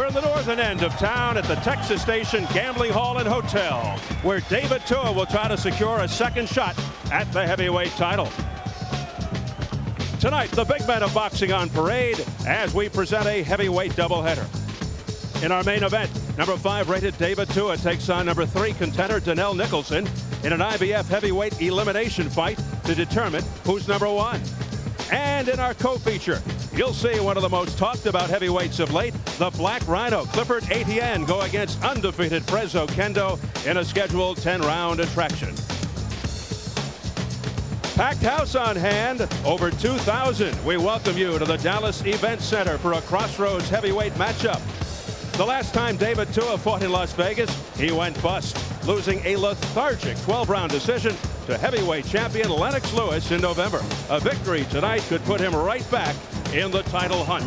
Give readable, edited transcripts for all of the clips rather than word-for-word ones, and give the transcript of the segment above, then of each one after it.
We're in the northern end of town at the Texas Station Gambling Hall and Hotel, where David Tua will try to secure a second shot at the heavyweight title. Tonight, the big men of boxing on parade as we present a heavyweight doubleheader. In our main event, number 5 rated David Tua takes on number 3 contender Donnell Nicholson in an IBF heavyweight elimination fight to determine who's number 1. And in our co-feature, you'll see one of the most talked about heavyweights of late, the Black Rhino, Clifford Etienne, go against undefeated Oquendo in a scheduled 10-round attraction. Packed house on hand, over 2,000. We welcome you to the Dallas Event Center for a Crossroads heavyweight matchup. The last time David Tua fought in Las Vegas, he went bust, losing a lethargic 12-round decision to heavyweight champion Lennox Lewis in November. A victory tonight could put him right back in the title hunt.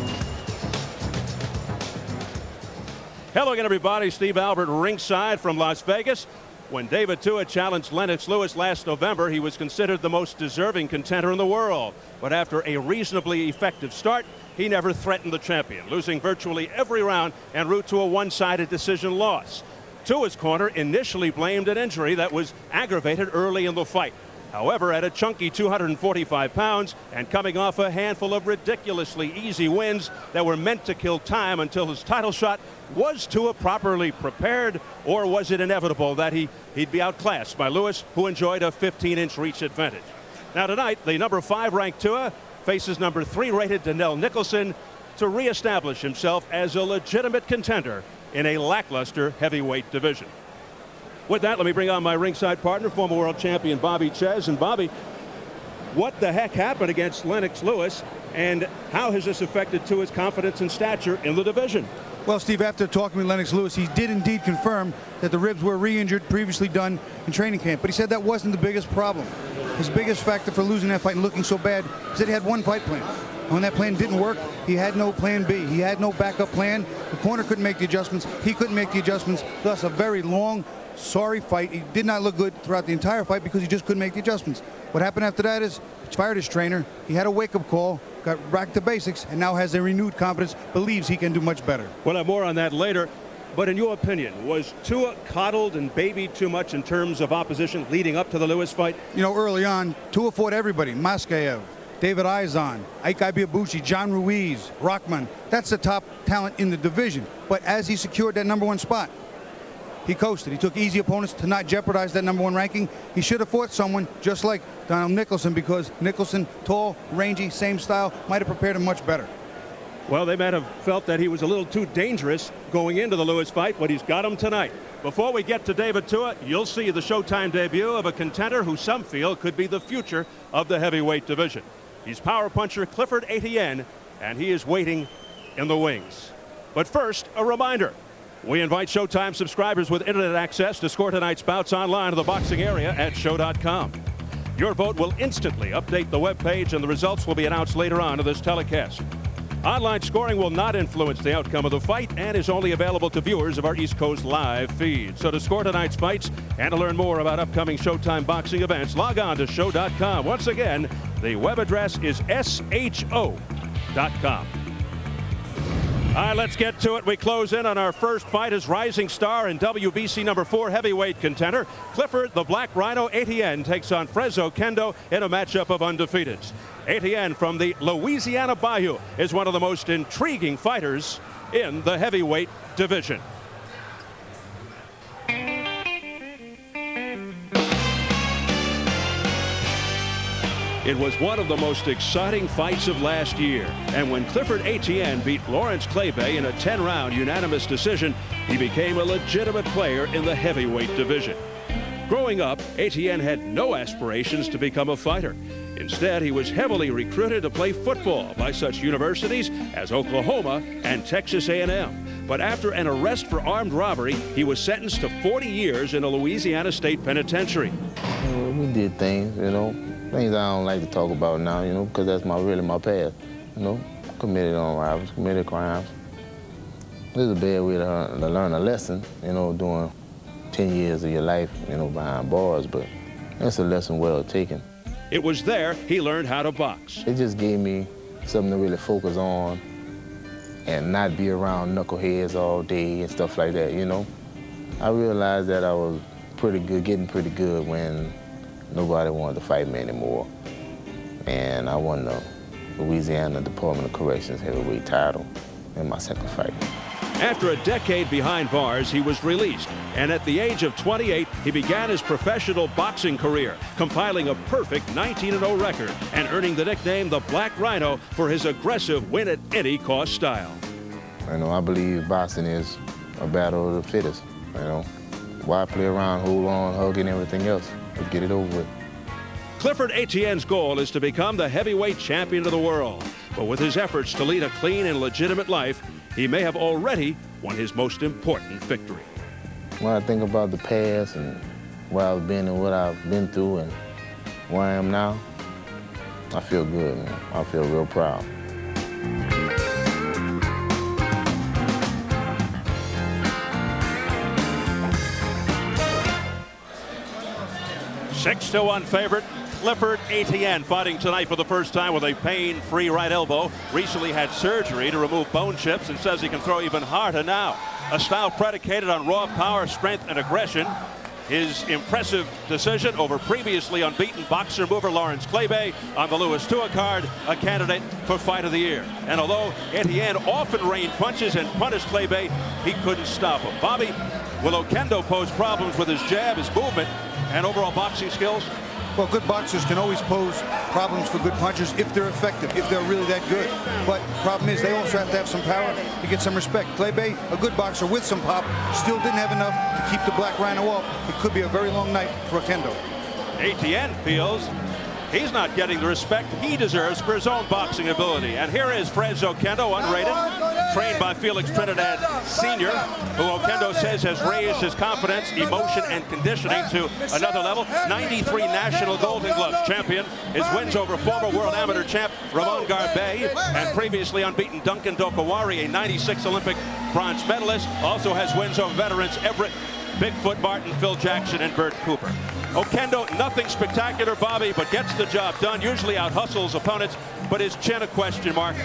Hello again, everybody. Steve Albert ringside from Las Vegas. When David Tua challenged Lennox Lewis last November, he was considered the most deserving contender in the world. But after a reasonably effective start, he never threatened the champion, losing virtually every round en route to a one-sided decision loss. Tua's corner initially blamed an injury that was aggravated early in the fight. However, at a chunky 245 pounds and coming off a handful of ridiculously easy wins that were meant to kill time until his title shot, was Tua properly prepared, or was it inevitable that he'd be outclassed by Lewis, who enjoyed a 15-inch reach advantage? Now tonight, the number 5 ranked Tua faces number 3 rated Donnell Nicholson to reestablish himself as a legitimate contender in a lackluster heavyweight division. With that, let me bring on my ringside partner, former world champion Bobby Ches. And Bobby, what the heck happened against Lennox Lewis, and how has this affected Tua's confidence and stature in the division? Well, Steve, after talking with Lennox Lewis, he did indeed confirm that the ribs were re-injured, previously done in training camp. But he said that wasn't the biggest problem. His biggest factor for losing that fight and looking so bad is that he had one fight plan. And when that plan didn't work, he had no plan B. He had no backup plan. The corner couldn't make the adjustments. He couldn't make the adjustments. Thus, a very long, sorry fight. He did not look good throughout the entire fight because he just couldn't make the adjustments. What happened after that is he fired his trainer. He had a wake-up call, got back to basics, and now has a renewed confidence, believes he can do much better. We'll have more on that later. But in your opinion, was Tua coddled and babied too much in terms of opposition leading up to the Lewis fight? You know, early on, Tua fought everybody. Moskaev, David Izon, Ike Ibiabuchi, John Ruiz, Rockman. That's the top talent in the division. But as he secured that number 1 spot, he coasted. He took easy opponents to not jeopardize that number 1 ranking. He should have fought someone just like Donnell Nicholson, because Nicholson, tall, rangy, same style, might have prepared him much better. Well, they might have felt that he was a little too dangerous going into the Lewis fight, but he's got him tonight. Before we get to David Tua, you'll see the Showtime debut of a contender who some feel could be the future of the heavyweight division. He's power puncher Clifford Etienne, and he is waiting in the wings. But first, a reminder. We invite Showtime subscribers with internet access to score tonight's bouts online in the boxing area at show.com. Your vote will instantly update the webpage, and the results will be announced later on in this telecast. Online scoring will not influence the outcome of the fight and is only available to viewers of our East Coast live feed. So to score tonight's fights and to learn more about upcoming Showtime boxing events, log on to show.com. Once again, the web address is sho.com. All right, let's get to it. We close in on our first fight as rising star and WBC number 4 heavyweight contender Clifford the Black Rhino Etienne takes on Oquendo in a matchup of undefeateds. Etienne from the Louisiana Bayou is one of the most intriguing fighters in the heavyweight division. It was one of the most exciting fights of last year, and when Clifford Etienne beat Lawrence Claybay in a 10-round unanimous decision, he became a legitimate player in the heavyweight division. Growing up, Etienne had no aspirations to become a fighter. Instead, he was heavily recruited to play football by such universities as Oklahoma and Texas A&M. But after an arrest for armed robbery, he was sentenced to 40 years in a Louisiana state penitentiary. We did things, things I don't like to talk about now, because that's really my past, committed on robberies, committed crimes. This is a bad way to learn a lesson, doing 10 years of your life, behind bars, but that's a lesson well taken. It was there he learned how to box. It just gave me something to really focus on and not be around knuckleheads all day and stuff like that, you know. I realized that I was pretty good, getting pretty good when nobody wanted to fight me anymore. And I won the Louisiana Department of Corrections heavyweight title in my second fight. After a decade behind bars, he was released, and at the age of 28, he began his professional boxing career, compiling a perfect 19-0 record and earning the nickname the Black Rhino for his aggressive win-at-any-cost style. You know, I believe boxing is a battle of the fittest, you know. Why play around, hold on, hug, and everything else? Let's get it over with. Clifford Etienne's goal is to become the heavyweight champion of the world. But with his efforts to lead a clean and legitimate life, he may have already won his most important victory. When I think about the past and where I've been and what I've been through and where I am now, I feel good, man. I feel real proud. 6-1 favorite. Clifford Etienne fighting tonight for the first time with a pain-free right elbow. Recently had surgery to remove bone chips and says he can throw even harder now. A style predicated on raw power, strength, and aggression. His impressive decision over previously unbeaten boxer mover Lawrence Claybay on the Lewis Tua card, a candidate for Fight of the Year. And although Etienne often rained punches and punished Claybay, he couldn't stop him. Bobby, will Oquendo pose problems with his jab, his movement, and overall boxing skills? Well, good boxers can always pose problems for good punchers if they're effective, if they're really that good. But the problem is they also have to have some power to get some respect. Claybay, a good boxer with some pop, still didn't have enough to keep the Black Rhino off. It could be a very long night for Oquendo. Etienne feels he's not getting the respect he deserves for his own boxing ability. And here is Fred Oquendo, unrated, trained by Felix Trinidad Sr., who Oquendo says has raised his confidence, emotion, and conditioning to another level. 93 National Golden Gloves champion. His wins over former world amateur champ Ramon Garbey and previously unbeaten Duncan Dokawari, a 96 Olympic bronze medalist. Also has wins over veterans Everett, Bigfoot Martin, Phil Jackson, and Bert Cooper. Oquendo, nothing spectacular, Bobby, but gets the job done. Usually out-hustles opponents, but his chin a question mark.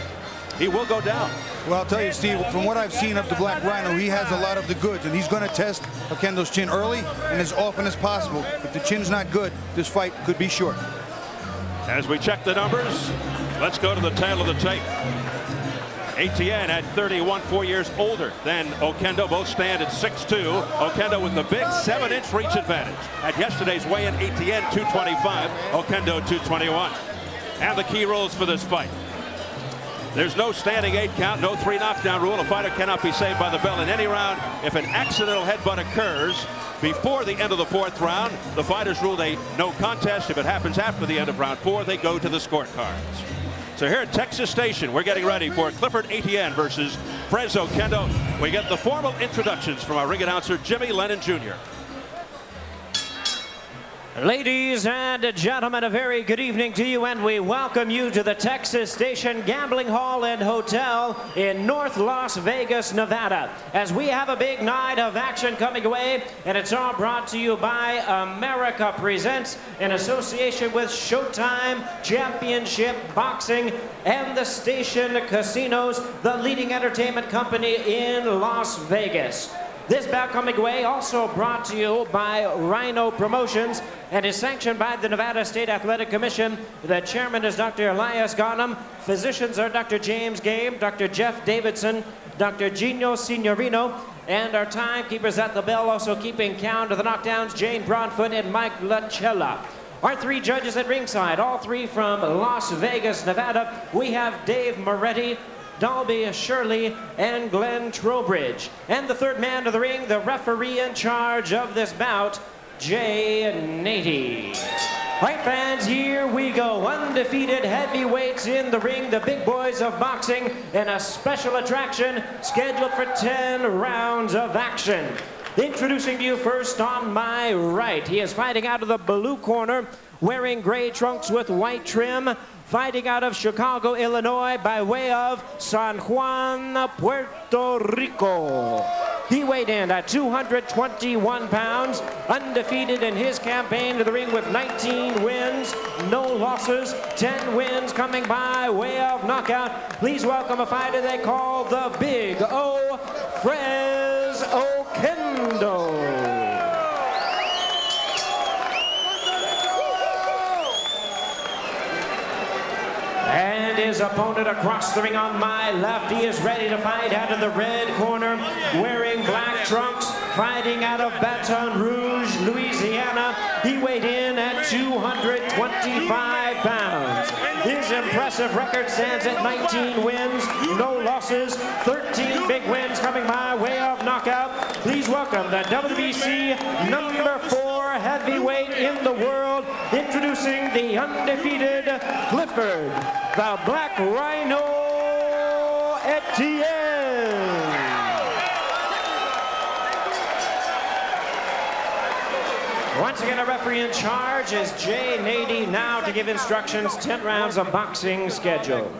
He will go down. Well, I'll tell you, Steve, from what I've seen of the Black Rhino, he has a lot of the goods, and he's going to test Oquendo's chin early and as often as possible. If the chin's not good, this fight could be short. As we check the numbers, let's go to the tail of the tape. Etienne at 31, 4 years older than Oquendo. Both stand at 6'2". Oquendo with the big 7-inch reach advantage. At yesterday's weigh-in, Etienne 225, Oquendo 221. And the key rules for this fight. There's no standing 8 count, no 3 knockdown rule. A fighter cannot be saved by the bell in any round. If an accidental headbutt occurs before the end of the 4th round, the fighters ruled a no contest. If it happens after the end of round 4, they go to the scorecards. So here at Texas Station, we're getting ready for Clifford Etienne versus Fred Oquendo. We get the formal introductions from our ring announcer, Jimmy Lennon Jr. Ladies and gentlemen, a very good evening to you, and we welcome you to the Texas Station Gambling Hall and Hotel in North Las Vegas, Nevada, as we have a big night of action coming away, and it's all brought to you by America Presents in association with Showtime Championship Boxing and the Station Casinos, the leading entertainment company in Las Vegas. This bout coming away also brought to you by Rhino Promotions and is sanctioned by the Nevada State Athletic Commission. The chairman is Dr. Elias Ghanem. Physicians are Dr. James Game, Dr. Jeff Davidson, Dr. Gino Signorino, and our timekeepers at the bell also keeping count of the knockdowns, Jane Broadfoot and Mike Lachella. Our 3 judges at ringside, all 3 from Las Vegas, Nevada. We have Dave Moretti, Dalby Shirley, and Glenn Trowbridge. And the 3rd man to the ring, the referee in charge of this bout, Jay Nady. Right, fans, here we go. Undefeated heavyweights in the ring, the big boys of boxing, and a special attraction scheduled for 10 rounds of action. Introducing you first on my right. He is fighting out of the blue corner, wearing gray trunks with white trim, fighting out of Chicago, Illinois, by way of San Juan, Puerto Rico. He weighed in at 221 pounds, undefeated in his campaign to the ring with 19 wins, no losses, 10 wins coming by way of knockout. Please welcome a fighter they call the Big O, Frez Oquendo. And his opponent across the ring on my left, he is ready to fight out of the red corner, wearing black trunks, fighting out of Baton Rouge, Louisiana. He weighed in at 225 pounds. His impressive record stands at 19 wins, no losses, 13 big wins coming by way of knockout. Please welcome the WBC #4 heavyweight in the world, introducing the undefeated Clifford, the Black Rhino Etienne. Once again, a referee in charge is Jay Nady, now to give instructions, 10 rounds of boxing schedule.